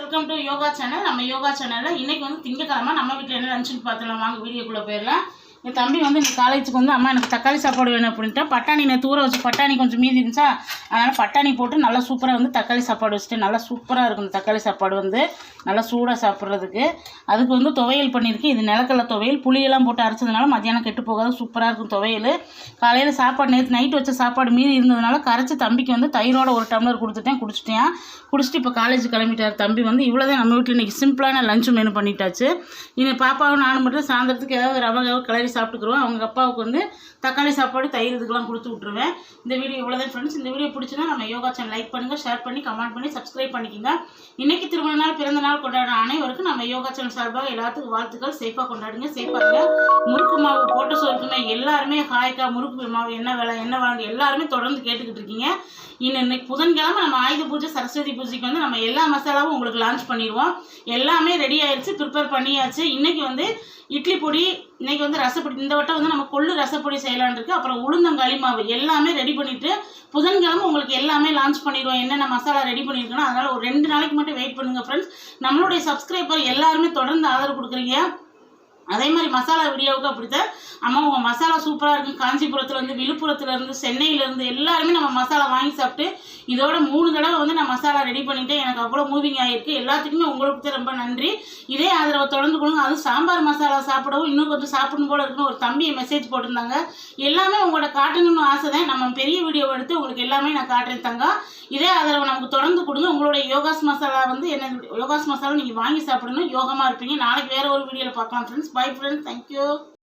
Welcome to yoga channel. நம்ம யோகா சேனலில் இன்றைக்கி வந்து திங்கக்கிழமை நம்ம வீட்டில் என்ன லஞ்சுன்னு பார்த்துலாம். வாங்க வீடியோக்குள்ளே போயிடலாம். என் தம்பி வந்து இந்த காலேஜுக்கு வந்து அம்மா எனக்கு தக்காளி சாப்பாடு வேணும் அப்படின்ட்டு பட்டாணி நேற்று ஊற வச்சு பட்டாணி கொஞ்சம் மீதி இருந்துச்சா, அதனால் பட்டாணி போட்டு நல்லா சூப்பராக வந்து தக்காளி சாப்பாடு வச்சுட்டு நல்லா சூப்பராக இருக்கும். தக்காளி சாப்பாடு வந்து நல்லா சூடாக சாப்பிட்றதுக்கு. அதுக்கு வந்து துவையல் பண்ணியிருக்கேன். இது நிலக்கடலை துவையல், புளியெல்லாம் போட்டு அரைச்சதுனால மத்தியானம் கெட்டு போகாது, சூப்பராக இருக்கும் துவையல். காலையில் சாப்பாடு நேற்று நைட்டு வச்ச சாப்பாடு மீதி இருந்ததுனால கரைச்சி தம்பிக்கு வந்து தயிரோட ஒரு டம்ளர் கொடுத்துட்டேன், குடிச்சிட்டு இப்போ காலேஜ் கிளம்பிட்டார் தம்பி. வந்து இவ்வளோதான் நம்ம வீட்டில் இன்றைக்கி சிம்பிளான லஞ்சு மெனு பண்ணிட்டாச்சு. இன்னும் பாப்பாவும் நானும் மட்டும் சாயந்தரத்துக்கு ஏதாவது ரவை கிளறி சாப்பிட்டுக்குருவோம். அவங்க அப்பாவுக்கு வந்து தக்காளி சாப்பாடு தயிர் இதுக்கெல்லாம் கொடுத்து விட்ருவேன். இந்த வீடியோ இவ்வளோதான் ஃப்ரெண்ட்ஸ். இந்த வீடியோ பிடிச்சினா நம்ம யோகா சேனல் லைக் பண்ணுங்கள், ஷேர் பண்ணி கமெண்ட் பண்ணி சப்ஸ்கிரைப் பண்ணிக்கோங்க. இன்றைக்கி திருமண நாள் பிறந்த நாள் கொண்டாடுற அனைவருக்கும் நம்ம யோகா சேனல் சார்பாக எல்லாத்துக்கும் வாழ்த்துக்கள். சேஃபாக கொண்டாடுங்க, சேஃபாக. முறுக்கு மாவு போட்ட சோறுக்குமே எல்லாருமே ஹாய்க்கா முறுக்கு மாவு என்ன வேலை என்ன வேலை எல்லாருமே தொடர்ந்து கேட்டுக்கிட்டு இருக்கீங்க. இன்னைக்கு புதன்கிழமை நம்ம ஆயுத பூஜை சரஸ்வதி பூஜைக்கு வந்து நம்ம எல்லா மசாலாவும் உங்களுக்கு லான்ச் பண்ணிடுவோம். எல்லாமே ரெடி ஆயிடுச்சு, ப்ரிப்பேர் பண்ணியாச்சு. இன்றைக்கி வந்து இட்லி பொடி, இன்றைக்கி வந்து ரசப்பொடி, இந்த வட்டம் வந்து நம்ம கொள்ளு ரசப்பொடி செய்யலான் இருக்குது. அப்புறம் உளுந்தங்களி மாவு எல்லாமே ரெடி பண்ணிவிட்டு புதன்கிழமை உங்களுக்கு எல்லாமே லான்ச் பண்ணிடுவோம். என்னென்ன மசாலா ரெடி பண்ணியிருக்கோன்னா அதனால் ஒரு 2 நாளைக்கு மட்டும் வெயிட் பண்ணுங்கள் ஃப்ரெண்ட்ஸ். நம்மளுடைய சப்ஸ்கிரைபர் எல்லாருமே தொடர்ந்து ஆதரவு கொடுக்குறீங்க. அதே மாதிரி மசாலா வீடியோவுக்கு அப்படித்தான். அம்மா உங்கள் மசாலா சூப்பராக இருக்கும். காஞ்சிபுரத்துலேருந்து, விழுப்புரத்துலேருந்து, சென்னையிலேருந்து எல்லாருமே நம்ம மசாலா வாங்கி சாப்பிட்டு இதோட 3 தடவை வந்து நான் மசாலா ரெடி பண்ணிவிட்டேன். எனக்கு அவ்வளோ மூவிங் ஆகிருக்கு. எல்லாத்துக்குமே உங்களுக்கு ரொம்ப நன்றி. இதே ஆதரவை தொடர்ந்து கொடுங்க. அதுவும் சாம்பார் மசாலா சாப்பிடவும் இன்னும் கொஞ்சம் சாப்பிடணும் போல இருக்குன்னு ஒரு தம்பியை மெசேஜ் போட்டிருந்தாங்க. எல்லாமே உங்களோட காட்டணும்னு ஆசை தான். நம்ம பெரிய வீடியோ எடுத்து உங்களுக்கு எல்லாமே நான் காட்டுறேன் தங்க. இதே ஆதரவை நமக்கு தொடர்ந்து கொடுங்க. உங்களுடைய யோகாஸ் மசாலா வந்து என்ன யோகாஸ் மசாலா நீங்கள் வாங்கி சாப்பிடணும், யோகமாக இருப்பீங்க. நாளைக்கு வேறு ஒரு வீடியோவில் பார்க்கலாம் ஃப்ரெண்ட்ஸ். Bye friends, thank you.